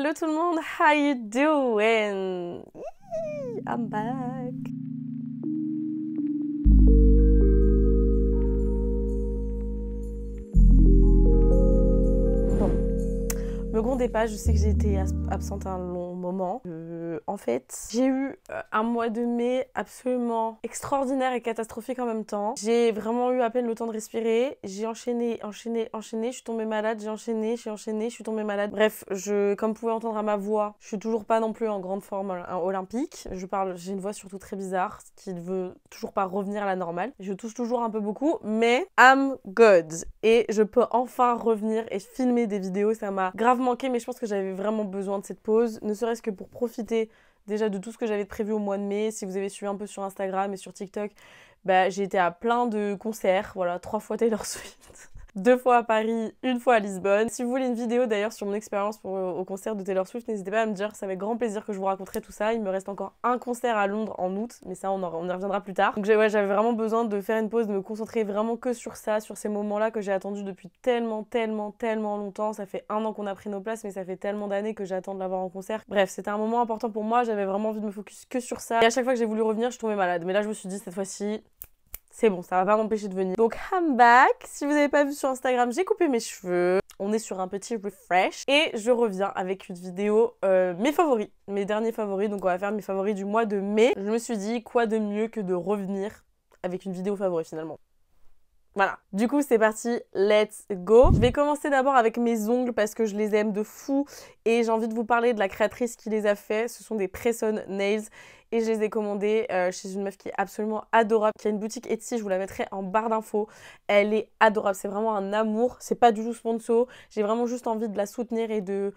Hello tout le monde, how you doing? I'm back. Bon, me grondez pas, je sais que j'ai été absente un long moment. En fait, j'ai eu un mois de mai absolument extraordinaire et catastrophique en même temps. J'ai vraiment eu à peine le temps de respirer. J'ai enchaîné, je suis tombée malade, j'ai enchaîné, je suis tombée malade. Bref, comme vous pouvez entendre à ma voix, je suis toujours pas non plus en grande forme olympique. J'ai une voix surtout très bizarre, qui ne veut toujours pas revenir à la normale. Je tousse toujours un peu beaucoup, mais I'm good. Et je peux enfin revenir et filmer des vidéos. Ça m'a grave manqué, mais je pense que j'avais vraiment besoin de cette pause, ne serait-ce que pour profiter déjà de tout ce que j'avais prévu au mois de mai. Si vous avez suivi un peu sur Instagram et sur TikTok, j'ai été à plein de concerts, voilà, 3 fois Taylor Swift. 2 fois à Paris, 1 fois à Lisbonne. Si vous voulez une vidéo d'ailleurs sur mon expérience au concert de Taylor Swift, n'hésitez pas à me dire, c'est avec grand plaisir que je vous raconterai tout ça. Il me reste encore un concert à Londres en août, mais ça on y reviendra plus tard. Donc j'avais vraiment besoin de faire une pause, de me concentrer vraiment que sur ça, sur ces moments-là que j'ai attendus depuis tellement longtemps. Ça fait 1 an qu'on a pris nos places, mais ça fait tellement d'années que j'attends de l'avoir en concert. Bref, c'était un moment important pour moi, j'avais vraiment envie de me focus que sur ça. Et à chaque fois que j'ai voulu revenir, je tombais malade. Mais là je me suis dit, cette fois-ci, c'est bon, ça va pas m'empêcher de venir. Donc, I'm back. Si vous n'avez pas vu sur Instagram, j'ai coupé mes cheveux. On est sur un petit refresh. Et je reviens avec une vidéo, mes favoris, mes derniers favoris. Donc, on va faire mes favoris du mois de mai. Je me suis dit, quoi de mieux que de revenir avec une vidéo favori finalement. Voilà, du coup c'est parti, let's go. Je vais commencer d'abord avec mes ongles parce que je les aime de fou et j'ai envie de vous parler de la créatrice qui les a fait. Ce sont des Press-On Nails et je les ai commandés chez une meuf qui est absolument adorable, qui a une boutique Etsy, je vous la mettrai en barre d'infos. Elle est adorable, c'est vraiment un amour, c'est pas du tout sponsor. J'ai vraiment juste envie de la soutenir et de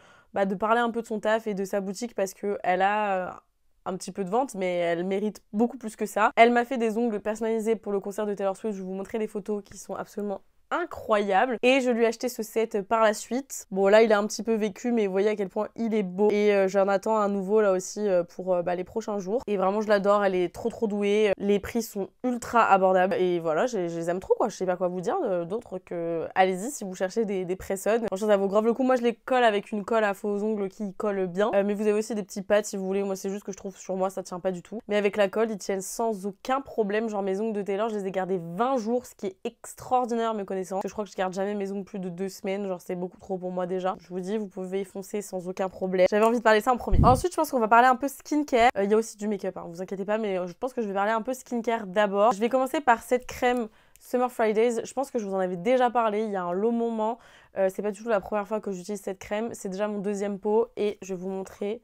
parler un peu de son taf et de sa boutique parce qu'elle a un petit peu de vente, mais elle mérite beaucoup plus que ça. Elle m'a fait des ongles personnalisés pour le concert de Taylor Swift. Je vais vous montrer des photos qui sont absolument incroyables. Et je lui ai acheté ce set par la suite. Bon, là, il a un petit peu vécu, mais vous voyez à quel point il est beau. Et j'en attends un nouveau, là aussi, pour les prochains jours. Et vraiment, je l'adore. Elle est trop douée. Les prix sont ultra abordables. Et voilà, je les aime trop, quoi. Je sais pas quoi vous dire d'autre que... Allez-y, si vous cherchez des press-on. Franchement, ça vaut grave le coup. Moi, je les colle avec une colle à faux ongles qui colle bien. Mais vous avez aussi des petits pads, si vous voulez. Moi, c'est juste que je trouve sur moi, ça tient pas du tout. Mais avec la colle, ils tiennent sans aucun problème. Genre, mes ongles de Taylor, je les ai gardés 20 jours, ce qui est extraordinaire, mes connaissances. Je crois que je garde jamais mes ongles plus de 2 semaines, genre c'est beaucoup trop pour moi déjà. Je vous dis, vous pouvez y foncer sans aucun problème. J'avais envie de parler de ça en premier. Ensuite, je pense qu'on va parler un peu skincare. Il y a aussi du make-up, hein, vous inquiétez pas, mais je pense que je vais parler un peu skincare d'abord. Je vais commencer par cette crème Summer Fridays. Je pense que je vous en avais déjà parlé il y a un long moment. C'est pas du tout la première fois que j'utilise cette crème. C'est déjà mon 2e pot et je vais vous montrer.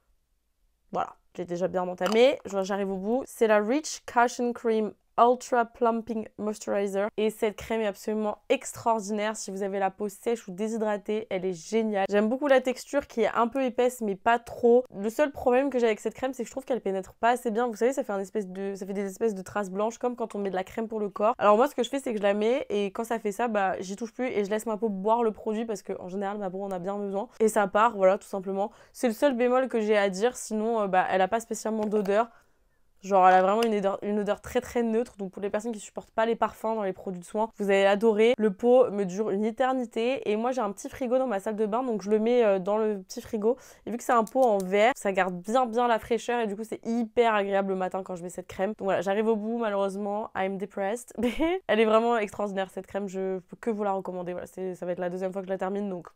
Voilà, j'ai déjà bien entamé. J'arrive au bout. C'est la Rich Cushion Cream Ultra Plumping Moisturizer et cette crème est absolument extraordinaire. Si vous avez la peau sèche ou déshydratée, elle est géniale. J'aime beaucoup la texture qui est un peu épaisse mais pas trop. Le seul problème que j'ai avec cette crème, c'est que je trouve qu'elle pénètre pas assez bien. Vous savez, ça fait des espèces de traces blanches comme quand on met de la crème pour le corps. Alors moi, ce que je fais, c'est que je la mets et quand ça fait ça, j'y touche plus et je laisse ma peau boire le produit parce que en général, ma peau en a bien besoin et ça part, voilà, tout simplement. C'est le seul bémol que j'ai à dire. Sinon, elle a pas spécialement d'odeur. Genre elle a vraiment une odeur très neutre, donc pour les personnes qui supportent pas les parfums dans les produits de soins, vous allez adorer. Le pot me dure une éternité et moi j'ai un petit frigo dans ma salle de bain, donc je le mets dans le petit frigo. Et vu que c'est un pot en verre, ça garde bien la fraîcheur et du coup c'est hyper agréable le matin quand je mets cette crème. Donc voilà, j'arrive au bout malheureusement, I'm depressed, mais elle est vraiment extraordinaire cette crème, je peux que vous la recommander. Voilà, ça va être la 2e fois que je la termine, donc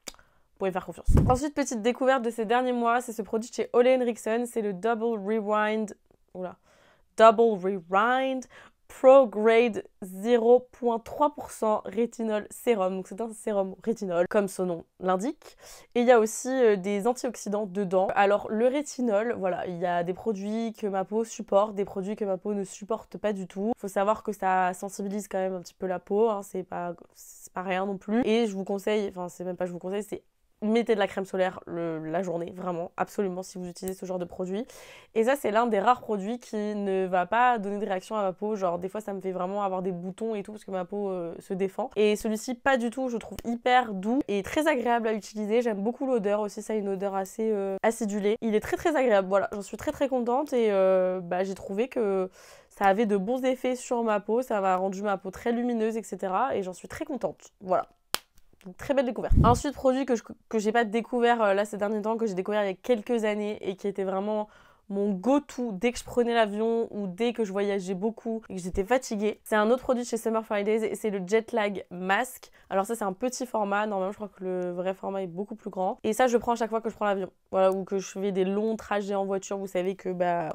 vous pouvez faire confiance. Ensuite, petite découverte de ces derniers mois, c'est ce produit de chez Ole Henriksen, c'est le Double Rewind Pro Grade 0.3% rétinol sérum. Donc c'est un sérum rétinol, comme son nom l'indique. Et il y a aussi des antioxydants dedans. Alors le rétinol, voilà, il y a des produits que ma peau supporte, des produits que ma peau ne supporte pas du tout. Il faut savoir que ça sensibilise quand même un petit peu la peau, hein, c'est pas rien non plus. Et je vous conseille, enfin c'est même pas je vous conseille, c'est mettez de la crème solaire la journée, vraiment, absolument, si vous utilisez ce genre de produit. Et ça, c'est l'un des rares produits qui ne va pas donner de réaction à ma peau. Genre, des fois, ça me fait vraiment avoir des boutons et tout, parce que ma peau se défend. Et celui-ci, pas du tout, je trouve hyper doux et très agréable à utiliser. J'aime beaucoup l'odeur aussi, ça a une odeur assez acidulée. Il est très agréable, voilà, j'en suis très contente et j'ai trouvé que ça avait de bons effets sur ma peau, ça m'a rendu ma peau très lumineuse, etc. Et j'en suis très contente, voilà. une très belle découverte. Ensuite, produit que j'ai pas découvert là ces derniers temps, que j'ai découvert il y a quelques années et qui était vraiment mon go-to dès que je prenais l'avion ou dès que je voyageais beaucoup et que j'étais fatiguée. C'est un autre produit chez Summer Fridays et c'est le Jet Lag Mask. Alors ça c'est un petit format, normalement je crois que le vrai format est beaucoup plus grand. Et ça je prends à chaque fois que je prends l'avion. Voilà, ou que je fais des longs trajets en voiture. Vous savez que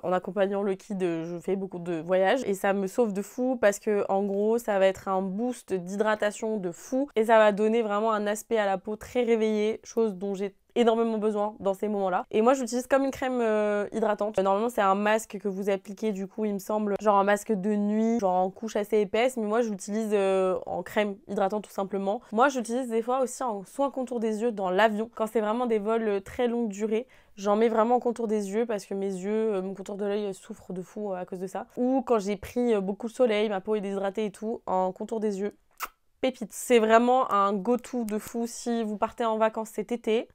en accompagnant le kid, je fais beaucoup de voyages. Et ça me sauve de fou parce que en gros ça va être un boost d'hydratation de fou. Et ça va donner vraiment un aspect à la peau très réveillé, chose dont j'ai énormément besoin dans ces moments-là. Et moi, j'utilise comme une crème hydratante. Normalement, c'est un masque que vous appliquez, du coup, il me semble, genre un masque de nuit, genre en couche assez épaisse. Mais moi, je l'utilise en crème hydratante tout simplement. Moi, j'utilise des fois aussi en soin contour des yeux dans l'avion. Quand c'est vraiment des vols très longue durée, j'en mets vraiment en contour des yeux parce que mes yeux, mon contour de l'œil souffre de fou à cause de ça. Ou quand j'ai pris beaucoup de soleil, ma peau est déshydratée et tout, en contour des yeux. Pépite. C'est vraiment un go-to de fou si vous partez en vacances cet été.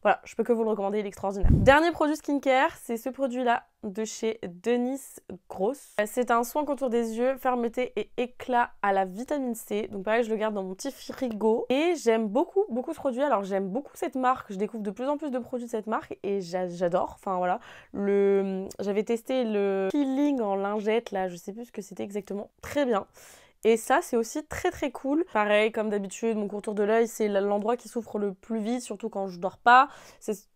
Voilà, je peux que vous le recommander, il est extraordinaire. Dernier produit skincare, c'est ce produit-là de chez Denis Gross. C'est un soin contour des yeux, fermeté et éclat à la vitamine C. Donc pareil, je le garde dans mon petit frigo. Et j'aime beaucoup ce produit. Alors j'aime beaucoup cette marque. Je découvre de plus en plus de produits de cette marque et j'adore. Enfin voilà, j'avais testé le peeling en lingette, là, je sais plus ce que c'était exactement. Très bien. Et ça, c'est aussi très très cool. Pareil, comme d'habitude, mon contour de l'œil, c'est l'endroit qui souffre le plus vite, surtout quand je dors pas. C'est...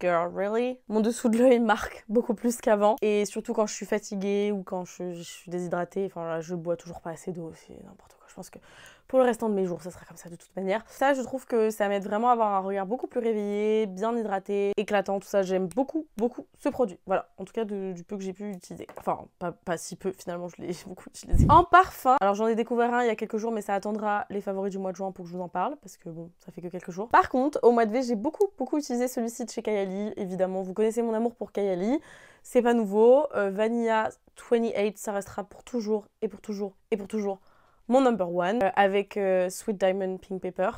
Girl, really? Mon dessous de l'œil marque beaucoup plus qu'avant. Et surtout quand je suis fatiguée ou quand je suis déshydratée. Enfin là, je bois toujours pas assez d'eau, c'est n'importe quoi. Je pense que pour le restant de mes jours, ça sera comme ça de toute manière. Ça, je trouve que ça m'aide vraiment à avoir un regard beaucoup plus réveillé, bien hydraté, éclatant, tout ça. J'aime beaucoup ce produit. Voilà, en tout cas du peu que j'ai pu utiliser. Enfin, pas si peu, finalement, je l'ai beaucoup utilisé. En parfum, alors j'en ai découvert un il y a quelques jours, mais ça attendra les favoris du mois de juin pour que je vous en parle, parce que bon, ça fait que quelques jours. Par contre, au mois de mai, j'ai beaucoup utilisé celui-ci de chez Kayali. Évidemment, vous connaissez mon amour pour Kayali. C'est pas nouveau. Vanilla 28, ça restera pour toujours et pour toujours et pour toujours mon number one, avec Sweet Diamond Pink Pepper.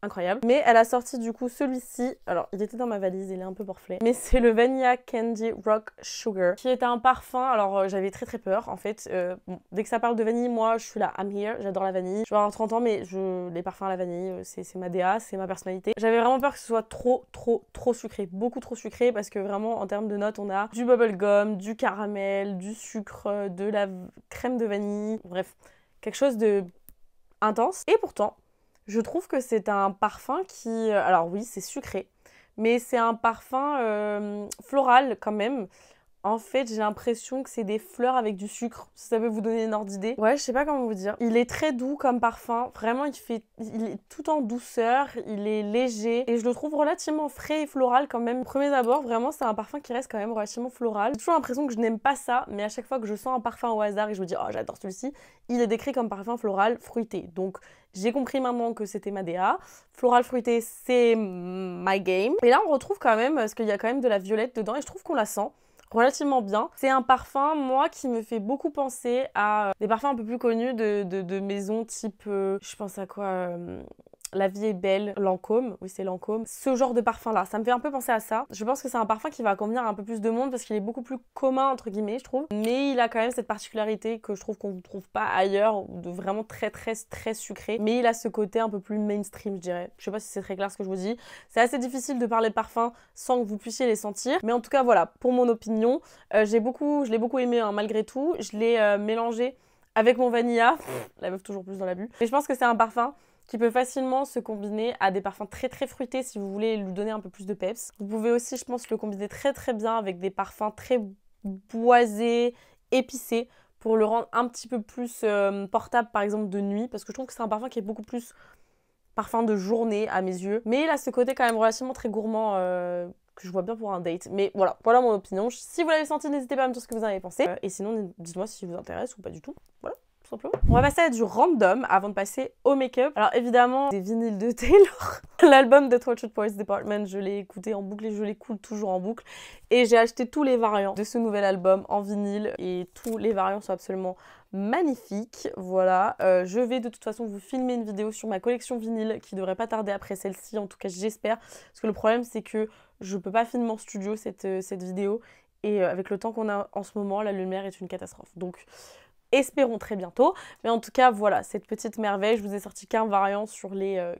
Incroyable. Mais elle a sorti du coup celui-ci. Alors, il était dans ma valise, il est un peu morflé. Mais c'est le Vanilla Candy Rock Sugar, qui est un parfum. Alors, j'avais très peur, en fait. Bon, dès que ça parle de vanille, moi, je suis là, I'm here. J'adore la vanille. Je vais avoir 30 ans, mais les parfums à la vanille, c'est ma DA, c'est ma personnalité. J'avais vraiment peur que ce soit trop sucré. Beaucoup trop sucré, parce que vraiment, en termes de notes, on a du bubblegum, du caramel, du sucre, de la crème de vanille. Bref, quelque chose de intense. Et pourtant, je trouve que c'est un parfum qui... alors oui, c'est sucré, mais c'est un parfum floral quand même. En fait, j'ai l'impression que c'est des fleurs avec du sucre, si ça peut vous donner une ordre d'idée. Ouais, je sais pas comment vous dire. Il est très doux comme parfum. Vraiment, il est tout en douceur, il est léger. Et je le trouve relativement frais et floral quand même. Au premier abord, vraiment, c'est un parfum qui reste quand même relativement floral. J'ai toujours l'impression que je n'aime pas ça, mais à chaque fois que je sens un parfum au hasard et je me dis « Oh, j'adore celui-ci », il est décrit comme parfum floral fruité. Donc, j'ai compris maintenant que c'était ma DA. Floral fruité, c'est my game. Et là, on retrouve quand même, parce qu'il y a quand même de la violette dedans et je trouve qu'on la sent relativement bien. C'est un parfum, moi, qui me fait beaucoup penser à des parfums un peu plus connus de maisons type... je pense à quoi La vie est belle, Lancôme, oui c'est Lancôme. Ce genre de parfum-là, ça me fait un peu penser à ça. Je pense que c'est un parfum qui va convenir à un peu plus de monde parce qu'il est beaucoup plus commun, entre guillemets, je trouve. Mais il a quand même cette particularité que je trouve qu'on ne trouve pas ailleurs, de vraiment très sucré. Mais il a ce côté un peu plus mainstream, je dirais. Je sais pas si c'est très clair ce que je vous dis. C'est assez difficile de parler de parfums sans que vous puissiez les sentir. Mais en tout cas, voilà, pour mon opinion, je l'ai beaucoup aimé hein, malgré tout. Je l'ai mélangé avec mon vanilla. La meuf toujours plus dans l'abus. Mais je pense que c'est un parfum qui peut facilement se combiner à des parfums très fruités si vous voulez lui donner un peu plus de peps. Vous pouvez aussi, je pense, le combiner très bien avec des parfums très boisés, épicés, pour le rendre un petit peu plus portable, par exemple, de nuit, parce que je trouve que c'est un parfum qui est beaucoup plus parfum de journée à mes yeux. Mais il a ce côté quand même relativement très gourmand que je vois bien pour un date. Mais voilà mon opinion. Si vous l'avez senti, n'hésitez pas à me dire ce que vous en avez pensé. Et sinon, dites-moi si ça vous intéresse ou pas du tout. Voilà. On va passer à du random avant de passer au make-up. Alors évidemment, des vinyles de Taylor. L'album de Tortured Poets Department, je l'ai écouté en boucle et je l'écoute toujours en boucle. Et j'ai acheté tous les variants de ce nouvel album en vinyle. Et tous les variants sont absolument magnifiques. Voilà, je vais de toute façon vous filmer une vidéo sur ma collection vinyle qui devrait pas tarder après celle-ci. En tout cas, j'espère. Parce que le problème, c'est que je peux pas filmer en studio cette vidéo. Et avec le temps qu'on a en ce moment, la lumière est une catastrophe. Donc... espérons très bientôt. Mais en tout cas, voilà, cette petite merveille, je vous ai sorti qu'un variant sur les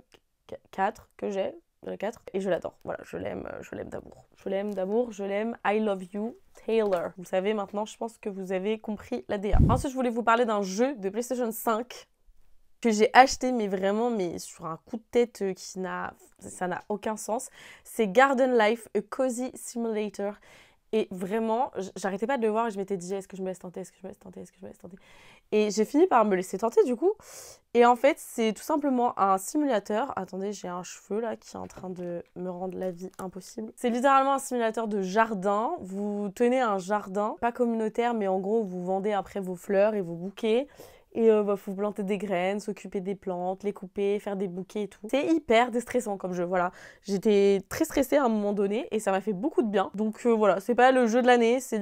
4 que j'ai. 4 et je l'adore, voilà, je l'aime d'amour. Je l'aime d'amour, je l'aime, I love you, Taylor. Vous savez maintenant, je pense que vous avez compris la DA. Ensuite, je voulais vous parler d'un jeu de PlayStation 5 que j'ai acheté, mais vraiment, mais sur un coup de tête ça n'a aucun sens. C'est Garden Life, A Cozy Simulator. Et vraiment, j'arrêtais pas de le voir et je m'étais dit, est-ce que je me laisse tenter, est-ce que je me laisse tenter, est-ce que je me laisse tenter. Et j'ai fini par me laisser tenter du coup. Et en fait, c'est tout simplement un simulateur. Attendez, j'ai un cheveu là qui est en train de me rendre la vie impossible. C'est littéralement un simulateur de jardin. Vous tenez un jardin, pas communautaire, mais en gros, vous vendez après vos fleurs et vos bouquets. Et faut planter des graines, s'occuper des plantes, les couper, faire des bouquets et tout. C'est hyper déstressant comme jeu, voilà. J'étais très stressée à un moment donné et ça m'a fait beaucoup de bien. Donc voilà, c'est pas le jeu de l'année, c'est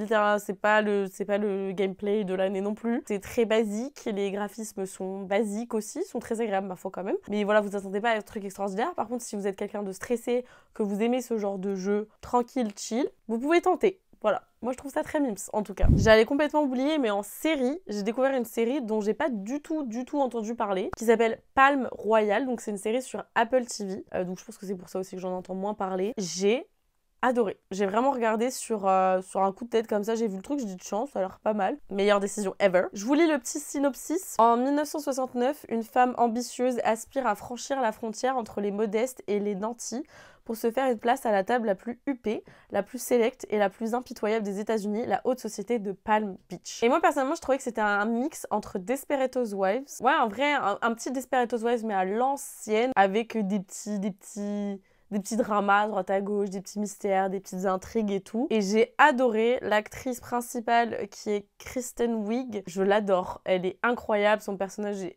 pas le gameplay de l'année non plus. C'est très basique, les graphismes sont basiques aussi, sont très agréables ma foi quand même. Mais voilà, vous attendez pas à un truc extraordinaire. Par contre, si vous êtes quelqu'un de stressé, que vous aimez ce genre de jeu tranquille, chill, vous pouvez tenter. Voilà, moi je trouve ça très mimes en tout cas. J'allais complètement oublier, mais en série, j'ai découvert une série dont j'ai pas du tout entendu parler, qui s'appelle Palm Royal, donc c'est une série sur Apple TV, donc je pense que c'est pour ça aussi que j'en entends moins parler. J'ai adoré. J'ai vraiment regardé sur un coup de tête comme ça, j'ai vu le truc, j'ai dit de chance, ça a l'air pas mal. Meilleure décision ever. Je vous lis le petit synopsis. En 1969, une femme ambitieuse aspire à franchir la frontière entre les modestes et les nantis pour se faire une place à la table la plus huppée, la plus sélecte et la plus impitoyable des États-Unis, la haute société de Palm Beach. Et moi personnellement, je trouvais que c'était un mix entre Desperate Housewives, ouais, en vrai, un petit Desperate Housewives mais à l'ancienne, avec des petits dramas à droite à gauche, des petits mystères, des petites intrigues et tout. Et j'ai adoré l'actrice principale qui est Kristen Wiig. Je l'adore. Elle est incroyable. Son personnage est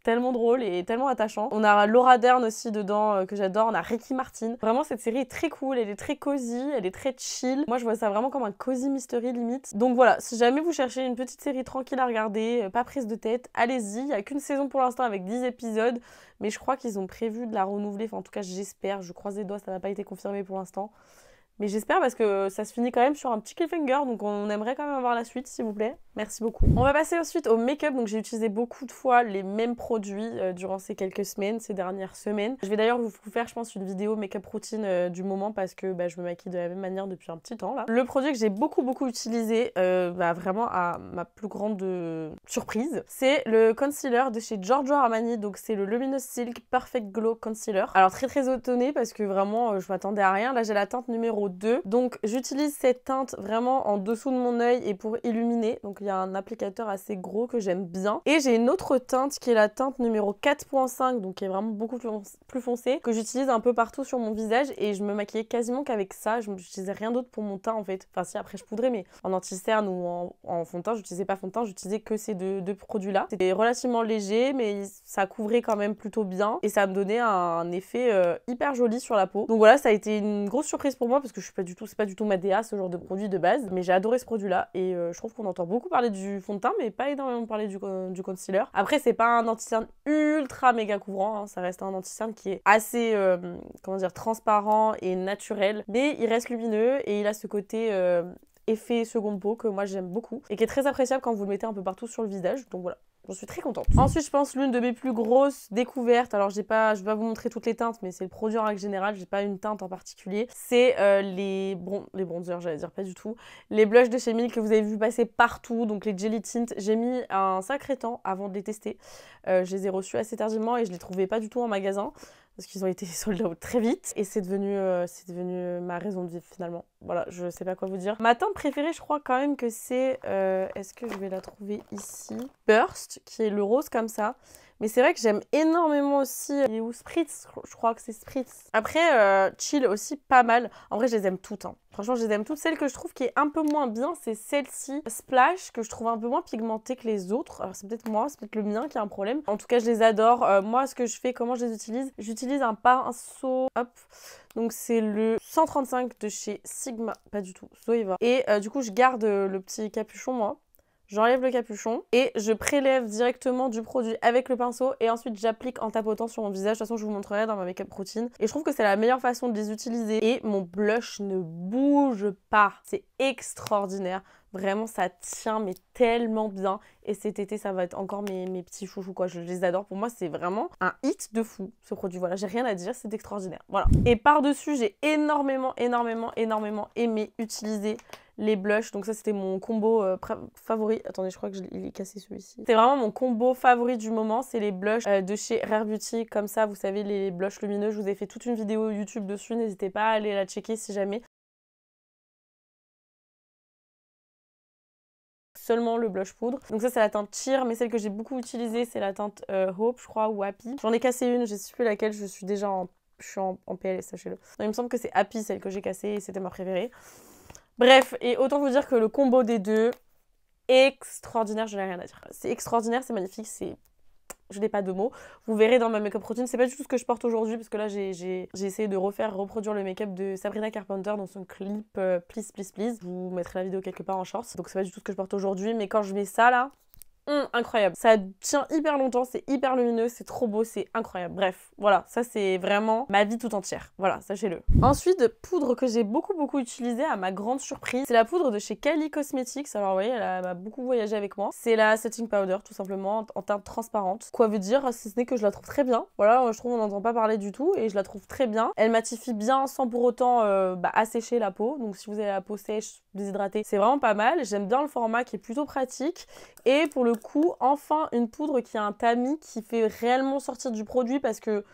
tellement drôle et tellement attachant. On a Laura Dern aussi dedans que j'adore. On a Ricky Martin. Vraiment, cette série est très cool. Elle est très cosy. Elle est très chill. Moi, je vois ça vraiment comme un cozy mystery limite. Donc voilà, si jamais vous cherchez une petite série tranquille à regarder, pas prise de tête, allez-y. Il n'y a qu'une saison pour l'instant avec 10 épisodes. Mais je crois qu'ils ont prévu de la renouveler. Enfin, en tout cas, j'espère. Je croise les doigts, ça n'a pas été confirmé pour l'instant. Mais j'espère parce que ça se finit quand même sur un petit cliffhanger. Donc on aimerait quand même avoir la suite, s'il vous plaît. Merci beaucoup. On va passer ensuite au make-up. Donc j'ai utilisé beaucoup de fois les mêmes produits durant ces quelques semaines, ces dernières semaines. Je vais d'ailleurs vous faire, je pense, une vidéo make-up routine du moment parce que je me maquille de la même manière depuis un petit temps là. Le produit que j'ai beaucoup utilisé, vraiment à ma plus grande surprise, c'est le concealer de chez Giorgio Armani. Donc c'est le Luminous Silk Perfect Glow Concealer. Alors très étonnée parce que vraiment je m'attendais à rien. Là j'ai la teinte numéro 2. Donc j'utilise cette teinte vraiment en dessous de mon œil et pour illuminer. Donc il y a un applicateur assez gros que j'aime bien. Et j'ai une autre teinte qui est la teinte numéro 4.5, donc qui est vraiment beaucoup plus foncée, que j'utilise un peu partout sur mon visage et je me maquillais quasiment qu'avec ça. Je n'utilisais rien d'autre pour mon teint en fait. Enfin si, après je poudrais, mais en anti-cerne ou en fond de teint, j'utilisais pas fond de teint, j'utilisais que ces deux produits-là. C'était relativement léger, mais ça couvrait quand même plutôt bien et ça me donnait un effet hyper joli sur la peau. Donc voilà, ça a été une grosse surprise pour moi parce que c'est pas du tout ma DA ce genre de produit de base, mais j'ai adoré ce produit-là et je trouve qu'on entend beaucoup parler du fond de teint, mais pas énormément parler du concealer. Après, c'est pas un anti-cerne ultra méga couvrant, hein, ça reste un anti-cerne qui est assez, transparent et naturel, mais il reste lumineux et il a ce côté effet seconde peau que moi j'aime beaucoup et qui est très appréciable quand vous le mettez un peu partout sur le visage, donc voilà. J'en suis très contente. Ensuite, je pense l'une de mes plus grosses découvertes, alors je vais pas vous montrer toutes les teintes, mais c'est le produit en règle générale, j'ai pas une teinte en particulier, c'est les bronzers, j'allais dire pas du tout, les blushs de chez Milk que vous avez vu passer partout, donc les Jelly Tint. J'ai mis un sacré temps avant de les tester. Je les ai reçus assez tardivement et je les trouvais pas du tout en magasin, parce qu'ils ont été sold out très vite. Et c'est devenu ma raison de vivre finalement. Voilà, je sais pas quoi vous dire. Ma teinte préférée, je crois quand même que c'est... est-ce que je vais la trouver ici? Burst, qui est le rose comme ça. Mais c'est vrai que j'aime énormément aussi... Il est où? Spritz, je crois que c'est Spritz. Après, Chill aussi, pas mal. En vrai, je les aime toutes. Hein. Franchement, je les aime toutes. Celle que je trouve qui est un peu moins bien, c'est celle-ci, Splash, que je trouve un peu moins pigmentée que les autres. Alors, c'est peut-être moi, c'est peut-être le mien qui a un problème. En tout cas, je les adore. Moi, ce que je fais, comment je les utilise? J'utilise un pinceau... Hop. Donc, c'est le 135 de chez Sigma. Pas du tout. Zoeva. Et du coup, je garde le petit capuchon, moi. j'enlève le capuchon et je prélève directement du produit avec le pinceau et ensuite j'applique en tapotant sur mon visage. De toute façon, je vous montrerai dans ma make-up routine. Et je trouve que c'est la meilleure façon de les utiliser. Et mon blush ne bouge pas. C'est extraordinaire. Vraiment, ça tient mais tellement bien. Et cet été, ça va être encore mes petits chouchous, quoi. Je les adore. Pour moi, c'est vraiment un hit de fou, ce produit. Voilà, j'ai rien à dire, c'est extraordinaire. Voilà. Et par-dessus, j'ai énormément aimé utiliser les blushs. Donc ça, c'était mon combo favori. Attendez, je crois que il est cassé celui-ci. C'était vraiment mon combo favori du moment. C'est les blushs de chez Rare Beauty. Comme ça, vous savez, les blushs lumineux. Je vous ai fait toute une vidéo YouTube dessus. N'hésitez pas à aller la checker si jamais. Seulement le blush poudre. Donc ça, c'est la teinte Cheer, mais celle que j'ai beaucoup utilisée, c'est la teinte Hope, je crois, ou Happy. J'en ai cassé une, je sais plus laquelle, je suis déjà en PLS, sachez-le. Il me semble que c'est Happy, celle que j'ai cassée, et c'était ma préférée. Bref, et autant vous dire que le combo des deux, extraordinaire, je n'ai rien à dire. C'est extraordinaire, c'est magnifique, je n'ai pas de mots. Vous verrez dans ma make-up routine, c'est pas du tout ce que je porte aujourd'hui parce que là j'ai essayé de reproduire le make-up de Sabrina Carpenter dans son clip Please Please Please. Je vous mettrai la vidéo quelque part en shorts. Donc c'est pas du tout ce que je porte aujourd'hui, mais quand je mets ça là, incroyable. Ça tient hyper longtemps, c'est hyper lumineux, c'est trop beau, c'est incroyable. Bref, voilà, ça c'est vraiment ma vie tout entière. Voilà, sachez-le. Ensuite, poudre que j'ai beaucoup utilisée à ma grande surprise, c'est la poudre de chez Kylie Cosmetics. Alors vous voyez, elle a beaucoup voyagé avec moi. C'est la setting powder tout simplement en teinte transparente. Quoi veut dire, si ce n'est que je la trouve très bien. Voilà, je trouve qu'on n'entend pas parler du tout et je la trouve très bien. Elle matifie bien sans pour autant assécher la peau. Donc si vous avez la peau sèche, déshydratée, c'est vraiment pas mal. J'aime bien le format qui est plutôt pratique. Et pour le coup, enfin une poudre qui a un tamis qui fait réellement sortir du produit parce que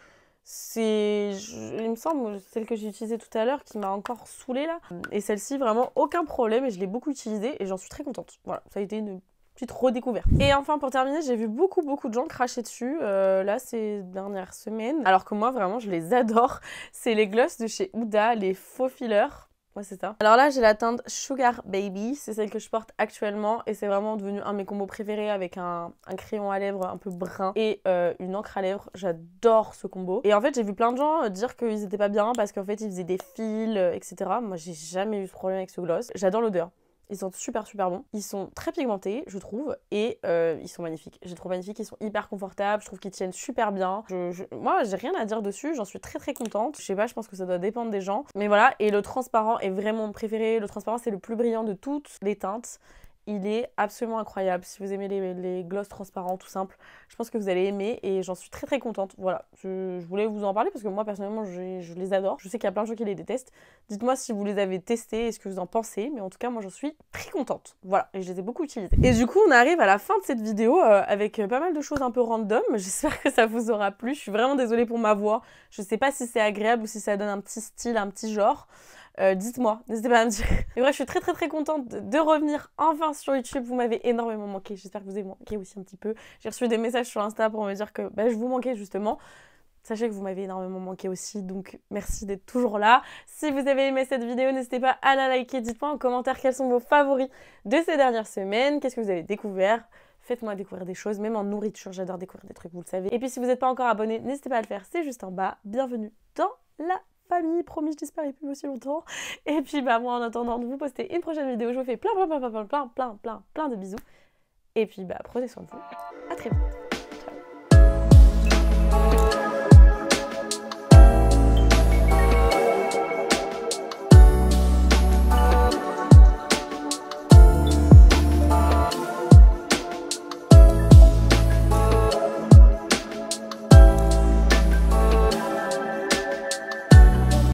il me semble, celle que j'ai utilisée tout à l'heure qui m'a encore saoulée là. Et celle-ci, vraiment aucun problème et je l'ai beaucoup utilisée et j'en suis très contente. Voilà, ça a été une petite redécouverte. Et enfin, pour terminer, j'ai vu beaucoup de gens cracher dessus là ces dernières semaines. Alors que moi, vraiment, je les adore. C'est les gloss de chez Huda, les faux fillers. Ouais, c'est ça. Alors là, j'ai la teinte Sugar Baby. C'est celle que je porte actuellement. Et c'est vraiment devenu un de mes combos préférés avec un crayon à lèvres un peu brun et une encre à lèvres. J'adore ce combo. Et en fait, j'ai vu plein de gens dire qu'ils étaient pas bien parce qu'en fait, ils faisaient des fils, etc. Moi, j'ai jamais eu ce problème avec ce gloss. J'adore l'odeur. Ils sont super bons. Ils sont très pigmentés, je trouve, et ils sont magnifiques. Je les trouve magnifiques, ils sont hyper confortables, je trouve qu'ils tiennent super bien. Moi, j'ai rien à dire dessus, j'en suis très contente. Je sais pas, je pense que ça doit dépendre des gens. Mais voilà, et le transparent est vraiment mon préféré. Le transparent, c'est le plus brillant de toutes les teintes. Il est absolument incroyable. Si vous aimez les gloss transparents tout simple, je pense que vous allez aimer et j'en suis très contente. Voilà, je voulais vous en parler parce que moi personnellement je les adore. Je sais qu'il y a plein de gens qui les détestent. Dites-moi si vous les avez testés et ce que vous en pensez, mais en tout cas moi j'en suis très contente. Voilà, et je les ai beaucoup utilisés. Et du coup on arrive à la fin de cette vidéo avec pas mal de choses un peu random. J'espère que ça vous aura plu. Je suis vraiment désolée pour ma voix. Je sais pas si c'est agréable ou si ça donne un petit style, un petit genre. Dites-moi, n'hésitez pas à me dire. Et bref, je suis très contente de revenir enfin sur YouTube. Vous m'avez énormément manqué. J'espère que vous avez manqué aussi un petit peu. J'ai reçu des messages sur Insta pour me dire que je vous manquais justement. Sachez que vous m'avez énormément manqué aussi, donc merci d'être toujours là. Si vous avez aimé cette vidéo, n'hésitez pas à la liker. Dites-moi en commentaire quels sont vos favoris de ces dernières semaines. Qu'est-ce que vous avez découvert? Faites-moi découvrir des choses, même en nourriture, j'adore découvrir des trucs, vous le savez. Et puis si vous n'êtes pas encore abonné, n'hésitez pas à le faire, c'est juste en bas. Bienvenue dans la famille, promis, je disparais plus aussi longtemps. Et puis moi en attendant de vous poster une prochaine vidéo, je vous fais plein de bisous. Et puis prenez soin de vous. À très vite.